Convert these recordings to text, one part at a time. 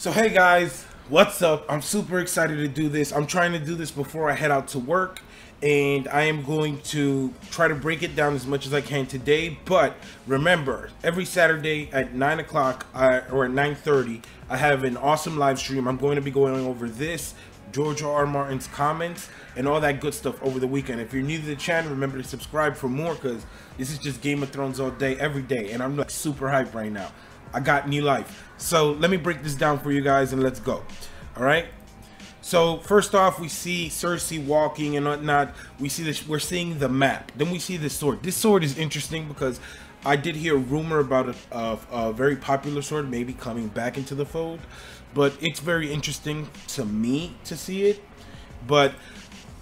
So hey guys, what's up? I'm super excited to do this. I'm trying to do this before I head out to work, and I am going to try to break it down as much as I can today. But remember, every Saturday at 9 o'clock or at 9:30, I have an awesome live stream. I'm going to be going over this, George R. Martin's comments, and all that good stuff over the weekend. If you're new to the channel, remember to subscribe for more, because this is just Game of Thrones all day, every day, and I'm like super hyped right now. I got new life. So let me break this down for you guys and let's go. All right. So first off, we see Cersei walking and whatnot. We see this. We're seeing the map. Then we see this sword. This sword is interesting because I did hear a rumor about a very popular sword maybe coming back into the fold, but it's very interesting to me to see it. But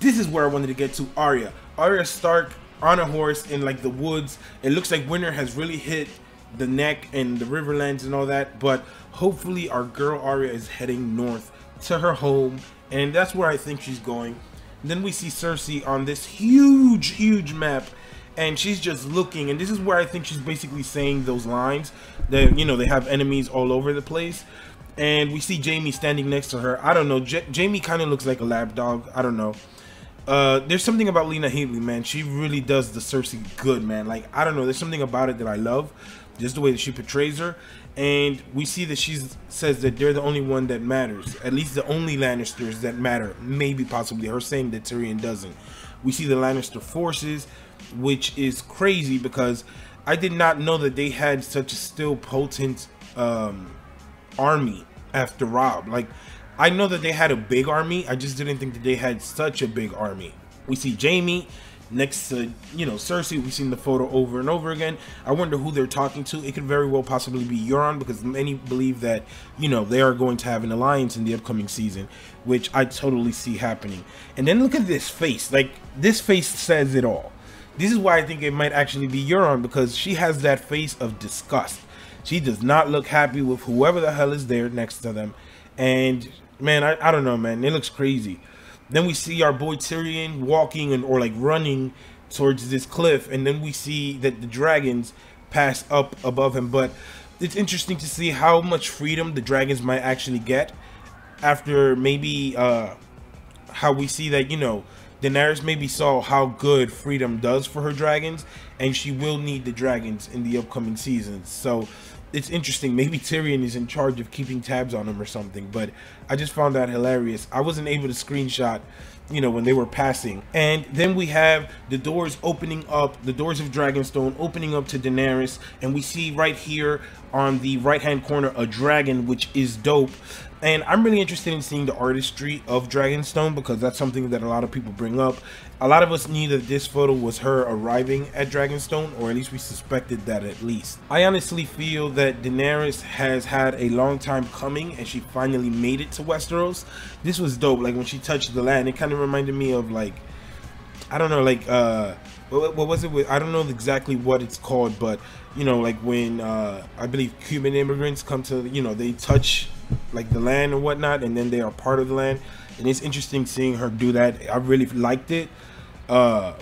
this is where I wanted to get to. Arya Stark on a horse in like the woods. It looks like winter has really hit the neck and the Riverlands and all that, but hopefully our girl Arya is heading north to her home, and that's where I think she's going. And then we see Cersei on this huge map, and she's just looking, and this is where I think she's basically saying those lines that, you know, they have enemies all over the place. And we see Jaime standing next to her. I don't know, Jaime kind of looks like a lap dog. I don't know. There's something about Lena Headey, man. She really does the Cersei good, man. Like, I don't know, there's something about it that I love, just the way that she portrays her. And we see that she says that they're the only one that matters, at least the only Lannisters that matter, maybe possibly her saying that Tyrion doesn't. We see the Lannister forces, which is crazy because I did not know that they had such a still potent army after Robb. Like, I know that they had a big army, I just didn't think that they had such a big army. We see Jaime next to, you know, Cersei. We've seen the photo over and over again. I wonder who they're talking to. It could very well possibly be Euron, because many believe that, you know, they are going to have an alliance in the upcoming season, which I totally see happening. And then look at this face. Like, this face says it all. This is why I think it might actually be Euron, because she has that face of disgust. She does not look happy with whoever the hell is there next to them. And man, I don't know, man, it looks crazy. Then we see our boy Tyrion walking or like running towards this cliff, and then we see that the dragons pass up above him. But it's interesting to see how much freedom the dragons might actually get after maybe how we see that, you know, Daenerys maybe saw how good freedom does for her dragons, and she will need the dragons in the upcoming seasons. So it's interesting. Maybe Tyrion is in charge of keeping tabs on him or something, but I just found that hilarious. I wasn't able to screenshot, you know, when they were passing. And then we have the doors opening up, the doors of Dragonstone opening up to Daenerys, and we see right here on the right hand corner a dragon, which is dope. And I'm really interested in seeing the artistry of Dragonstone, because that's something that a lot of people bring up. A lot of us knew that this photo was her arriving at Dragonstone, or at least we suspected that at least. I honestly feel that Daenerys has had a long time coming, and she finally made it to Westeros. This was dope. Like, when she touched the land, it kind of reminded me of, like, I don't know, like, what was it with, I don't know exactly what it's called, but, you know, like when, I believe Cuban immigrants come to, you know, they touch, like, the land and whatnot, and then they are part of the land. And it's interesting seeing her do that. I really liked it. To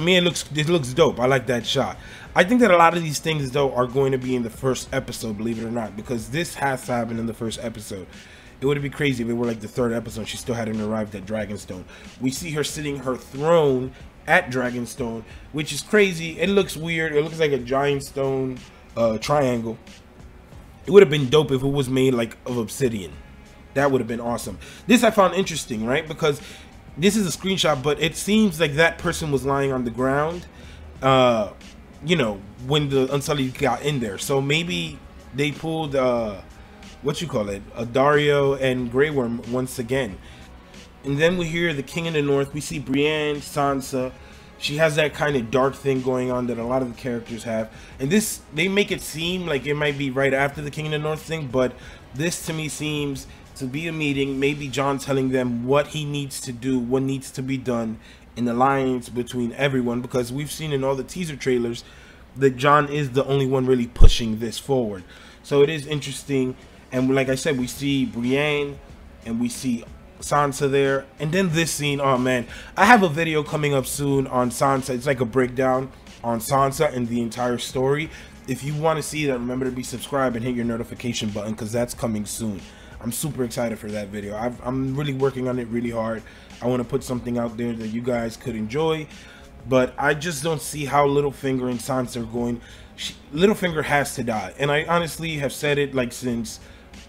me, it looks dope. I like that shot. I think that a lot of these things, though, are going to be in the first episode, believe it or not, because this has to happen in the first episode. It would be crazy if it were like the third episode, she still hadn't arrived at Dragonstone. We see her sitting her throne at Dragonstone, which is crazy. It looks weird. It looks like a giant stone triangle. It would have been dope if it was made like of obsidian. That would have been awesome. This I found interesting, right? Because this is a screenshot, but it seems like that person was lying on the ground, you know, when the Unsullied got in there. So maybe they pulled, what you call it, a Dario and Grey Worm once again. And then we hear the King in the North. We see Brienne, Sansa. She has that kind of dark thing going on that a lot of the characters have. And this, they make it seem like it might be right after the King in the North thing, but this to me seems to be a meeting, maybe Jon telling them what he needs to do, what needs to be done, in alliance between everyone, because we've seen in all the teaser trailers that Jon is the only one really pushing this forward. So it is interesting. And like I said, we see Brienne and we see Sansa there, and then this scene. Oh man, I have a video coming up soon on Sansa. It's like a breakdown on Sansa and the entire story. If you want to see that, remember to be subscribed and hit your notification button, because that's coming soon. I'm super excited for that video. I'm really working on it really hard. I want to put something out there that you guys could enjoy, but I just don't see how Littlefinger and Sansa are going. Littlefinger has to die, and I honestly have said it like since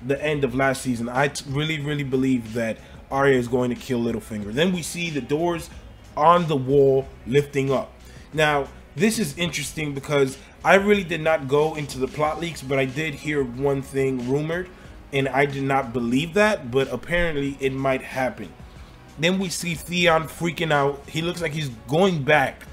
the end of last season. I really believe that Arya is going to kill Littlefinger. Then we see the doors on the wall lifting up. Now this is interesting because I really did not go into the plot leaks, but I did hear one thing rumored, and I did not believe that, but apparently it might happen. Then we see Theon freaking out. He looks like he's going back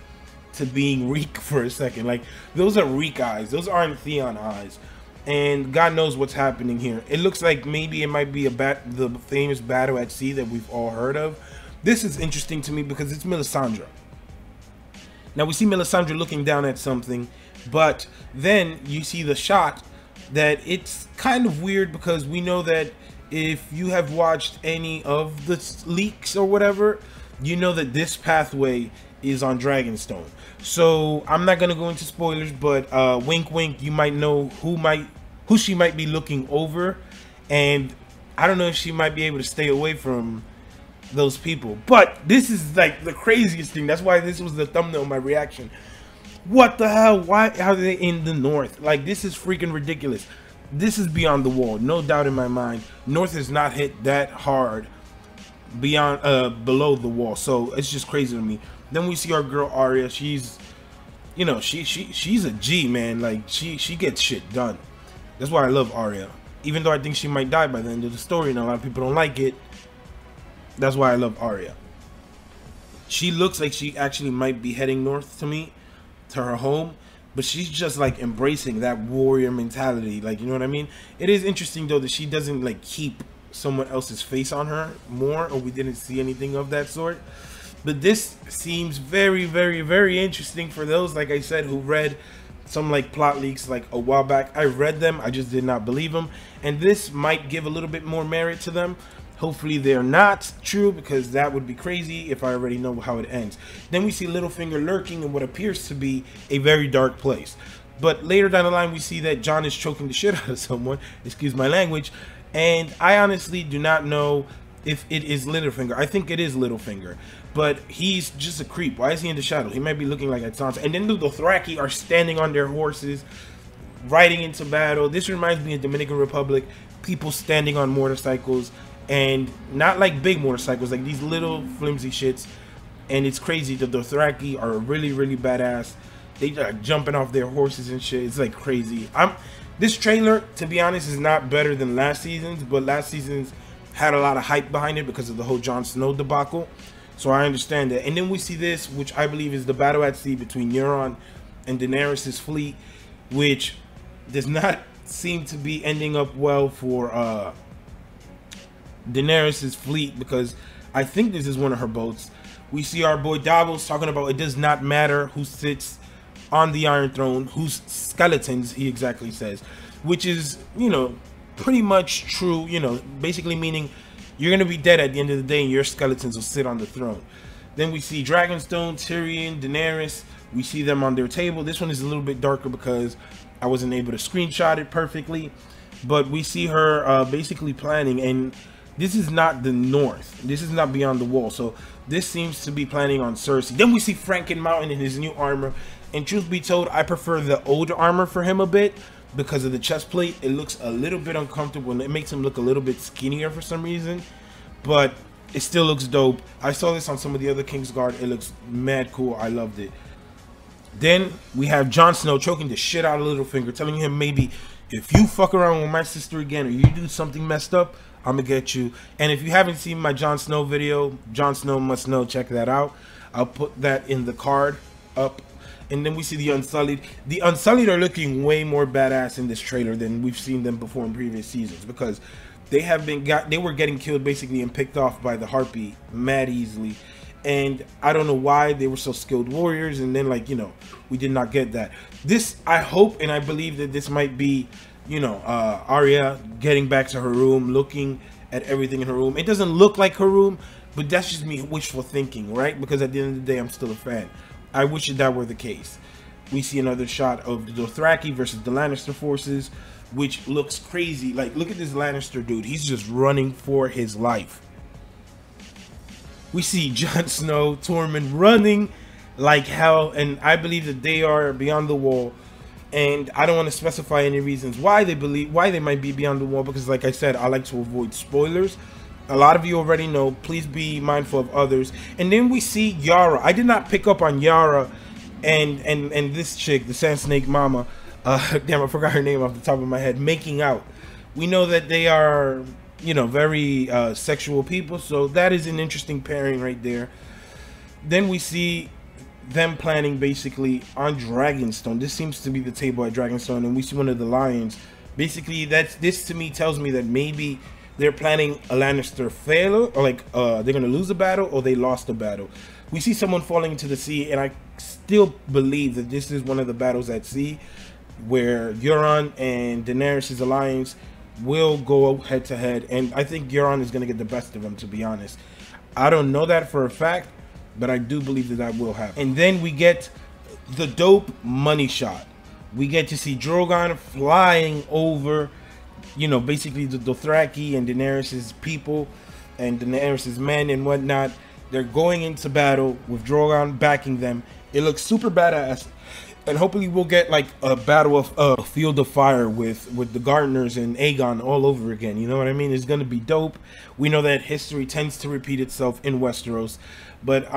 to being Reek for a second. Like, those are Reek eyes. Those aren't Theon eyes. And God knows what's happening here. It looks like maybe it might be the famous battle at sea that we've all heard of. This is interesting to me because it's Melisandre. Now we see Melisandre looking down at something, but then you see the shot that it's kind of weird, because we know that if you have watched any of the leaks or whatever, you know that this pathway is on Dragonstone. So I'm not gonna go into spoilers, but wink wink, you might know who she might be looking over, and I don't know if she might be able to stay away from those people. But this is like the craziest thing. That's why this was the thumbnail of my reaction. What the hell? Why are they in the north? Like, this is freaking ridiculous. This is beyond the wall, no doubt in my mind. North is not hit that hard beyond below the wall, so it's just crazy to me. Then we see our girl Arya. She's, you know, she's a G, man. Like, she gets shit done. That's why I love Arya, even though I think she might die by the end of the story and a lot of people don't like it. That's why I love Arya. She looks like she actually might be heading north to me, to her home, but she's just like embracing that warrior mentality. Like, you know what I mean? It is interesting though that she doesn't like keep someone else's face on her more, or we didn't see anything of that sort. But this seems very interesting for those, like I said, who read some like plot leaks like a while back. I read them, I just did not believe them, and this might give a little bit more merit to them. Hopefully they're not true, because that would be crazy if I already know how it ends. Then we see Littlefinger lurking in what appears to be a very dark place. But later down the line, we see that Jon is choking the shit out of someone, excuse my language, and I honestly do not know if it is Littlefinger. I think it is Littlefinger, but he's just a creep. Why is he in the shadow? He might be looking like at Sansa. And then the Dothraki are standing on their horses, riding into battle. This reminds me of Dominican Republic, people standing on motorcycles, and not like big motorcycles, like these little flimsy shits. And it's crazy. The Dothraki are really badass. They are jumping off their horses and shit. It's like crazy. This trailer, to be honest, is not better than last season's, but last season's had a lot of hype behind it because of the whole Jon Snow debacle. So I understand that. And then we see this, which I believe is the battle at sea between Euron and Daenerys' fleet, which does not seem to be ending up well for Daenerys' fleet, because I think this is one of her boats. We see our boy Davos talking about it does not matter who sits on the Iron Throne, whose skeletons, he exactly says, which is, you know, pretty much true, you know, basically meaning you're gonna be dead at the end of the day and your skeletons will sit on the throne. Then we see Dragonstone, Tyrion, Daenerys. We see them on their table. This one is a little bit darker because I wasn't able to screenshot it perfectly, but we see her basically planning, and this is not the north. This is not beyond the wall. So this seems to be planning on Cersei. Then we see Franken Mountain in his new armor. And truth be told, I prefer the older armor for him a bit because of the chest plate. It looks a little bit uncomfortable and it makes him look a little bit skinnier for some reason. But it still looks dope. I saw this on some of the other Kingsguard. It looks mad cool. I loved it. Then we have Jon Snow choking the shit out of Littlefinger, telling him, maybe if you fuck around with my sister again or you do something messed up, I'm gonna get you. And if you haven't seen my Jon Snow video, Jon Snow Must Know, check that out. I'll put that in the card up. And then we see the Unsullied. The Unsullied are looking way more badass in this trailer than we've seen them before in previous seasons, because they were getting killed basically and picked off by the Harpy mad easily. And I don't know why they were so skilled warriors, and then, like, you know, we did not get that. This, I hope and I believe that this might be, you know, Arya getting back to her room, looking at everything in her room. It doesn't look like her room, but that's just me wishful thinking, right? Because at the end of the day, I'm still a fan. I wish that were the case. We see another shot of the Dothraki versus the Lannister forces, which looks crazy. Like, look at this Lannister dude. He's just running for his life. We see Jon Snow, Tormund running like hell, and I believe that they are beyond the wall. And I don't want to specify any reasons why they might be beyond the wall, because like I said, I like to avoid spoilers. A lot of you already know. Please be mindful of others. And then we see Yara. I did not pick up on Yara and this chick, the Sand Snake Mama. Damn, I forgot her name off the top of my head. Making out. We know that they are, you know, very sexual people, so that is an interesting pairing right there. Then we see them planning basically on Dragonstone. This seems to be the table at Dragonstone, and we see one of the lions. Basically, this to me tells me that maybe they're planning a Lannister failure, or like they're gonna lose a battle, or they lost a battle. We see someone falling into the sea, and I still believe that this is one of the battles at sea where Euron and Daenerys' alliance will go head to head, and I think Euron is gonna get the best of them, to be honest. I don't know that for a fact, but I do believe that that will happen. And then we get the dope money shot. We get to see Drogon flying over, you know, basically the Dothraki and Daenerys' people and Daenerys' men and whatnot. They're going into battle with Drogon backing them. It looks super badass. And hopefully we'll get like a battle of a field of fire with the Gardeners and Aegon all over again. You know what I mean? It's gonna be dope. We know that history tends to repeat itself in Westeros. But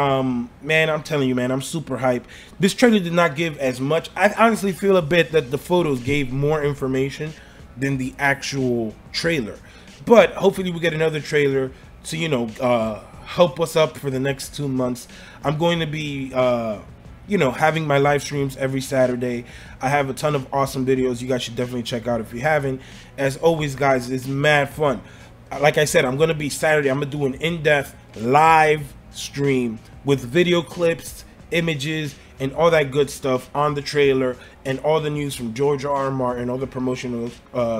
man, I'm telling you, man, I'm super hyped. This trailer did not give as much. I honestly feel a bit that the photos gave more information than the actual trailer. But hopefully we get another trailer to, you know, help us up for the next 2 months. I'm going to be you know, having my live streams every Saturday. I have a ton of awesome videos you guys should definitely check out if you haven't. As always, guys, it's mad fun. Like I said, I'm going to be Saturday. I'm going to do an in-depth live stream with video clips, images, and all that good stuff on the trailer and all the news from George R. R. Martin, all the promotional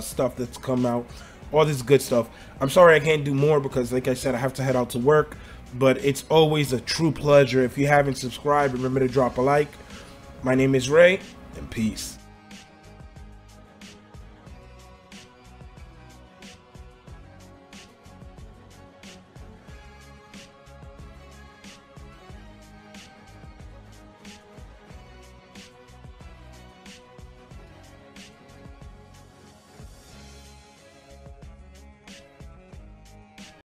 stuff that's come out, all this good stuff. I'm sorry I can't do more because, like I said, I have to head out to work. But it's always a true pleasure. If you haven't subscribed, remember to drop a like. My name is Ray, and peace.